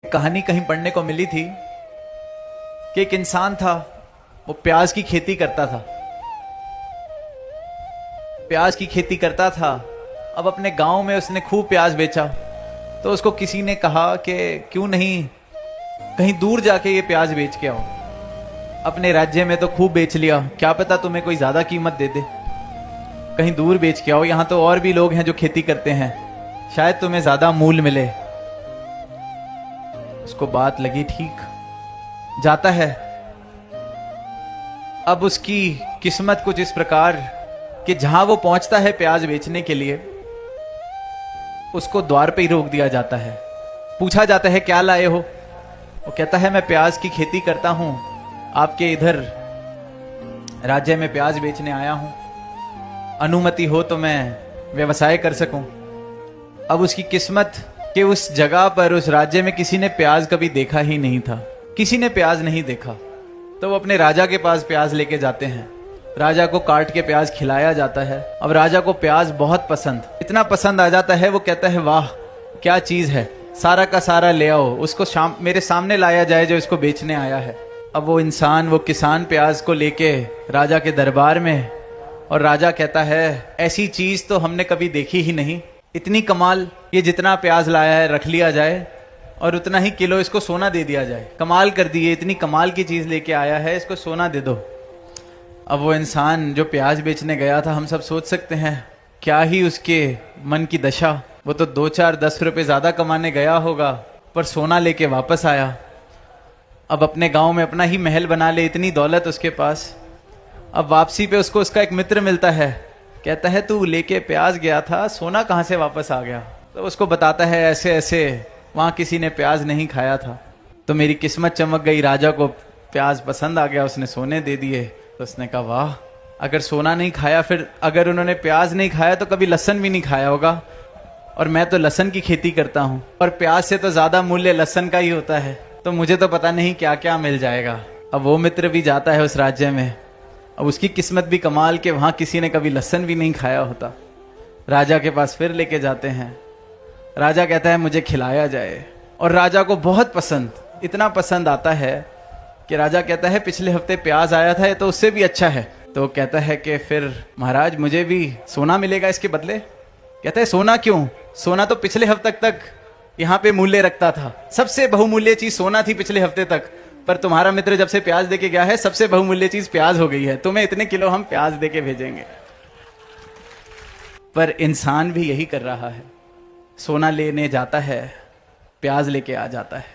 कहानी कहीं पढ़ने को मिली थी कि एक इंसान था, वो प्याज की खेती करता था। प्याज की खेती करता था। अब अपने गांव में उसने खूब प्याज बेचा, तो उसको किसी ने कहा कि क्यों नहीं कहीं दूर जाके ये प्याज बेच के आओ। अपने राज्य में तो खूब बेच लिया, क्या पता तुम्हें कोई ज्यादा कीमत दे दे, कहीं दूर बेच के आओ, यहां तो और भी लोग हैं जो खेती करते हैं, शायद तुम्हें ज्यादा मूल्य मिले। उसको बात लगी, ठीक जाता है। अब उसकी किस्मत कुछ इस प्रकार कि जहां वो पहुंचता है प्याज बेचने के लिए, उसको द्वार पे ही रोक दिया जाता है। पूछा जाता है क्या लाए हो? वो कहता है मैं प्याज की खेती करता हूं, आपके इधर राज्य में प्याज बेचने आया हूं, अनुमति हो तो मैं व्यवसाय कर सकूं। अब उसकी किस्मत कि उस जगह पर, उस राज्य में किसी ने प्याज कभी देखा ही नहीं था, किसी ने प्याज नहीं देखा। तो वो अपने राजा के पास प्याज लेके जाते हैं, राजा को काट के प्याज खिलाया जाता है। अब राजा को प्याज बहुत पसंद, इतना पसंद आ जाता है, वो कहता है वाह क्या चीज है, सारा का सारा ले आओ, उसको मेरे सामने लाया जाए जो इसको बेचने आया है। अब वो इंसान, वो किसान प्याज को लेके राजा के दरबार में, और राजा कहता है ऐसी चीज तो हमने कभी देखी ही नहीं, इतनी कमाल, ये जितना प्याज लाया है रख लिया जाए और उतना ही किलो इसको सोना दे दिया जाए। कमाल कर दी, इतनी कमाल की चीज लेके आया है, इसको सोना दे दो। अब वो इंसान जो प्याज बेचने गया था, हम सब सोच सकते हैं क्या ही उसके मन की दशा। वो तो 2-4-10 रुपए ज्यादा कमाने गया होगा, पर सोना लेके वापस आया। अब अपने गांव में अपना ही महल बना ले, इतनी दौलत उसके पास। अब वापसी पे उसको उसका एक मित्र मिलता है, कहता है तू लेके प्याज गया था, सोना कहाँ से वापस आ गया? तो उसको बताता है ऐसे ऐसे वहां किसी ने प्याज नहीं खाया था, तो मेरी किस्मत चमक गई, राजा को प्याज पसंद आ गया, उसने सोने दे दिए। तो उसने कहा वाह, अगर सोना नहीं खाया, फिर अगर उन्होंने प्याज नहीं खाया तो कभी लहसुन भी नहीं खाया होगा, और मैं तो लहसुन की खेती करता हूँ, और प्याज से तो ज्यादा मूल्य लहसुन का ही होता है, तो मुझे तो पता नहीं क्या क्या मिल जाएगा। अब वो मित्र भी जाता है उस राज्य में, अब उसकी किस्मत भी कमाल के वहां किसी ने कभी लहसुन भी नहीं खाया होता। राजा के पास फिर लेके जाते हैं, राजा कहता है मुझे खिलाया जाए, और राजा को बहुत पसंद, इतना पसंद आता है कि राजा कहता है पिछले हफ्ते प्याज आया था, ये तो उससे भी अच्छा है। तो कहता है कि फिर महाराज मुझे भी सोना मिलेगा इसके बदले? कहता है सोना क्यों, सोना तो पिछले हफ्ते तक यहाँ पे मूल्य रखता था, सबसे बहुमूल्य चीज सोना थी पिछले हफ्ते तक, पर तुम्हारा मित्र जब से प्याज देके गया है, सबसे बहुमूल्य चीज प्याज हो गई है, तुम्हें इतने किलो हम प्याज देके भेजेंगे। पर इंसान भी यही कर रहा है, सोना लेने जाता है, प्याज लेके आ जाता है।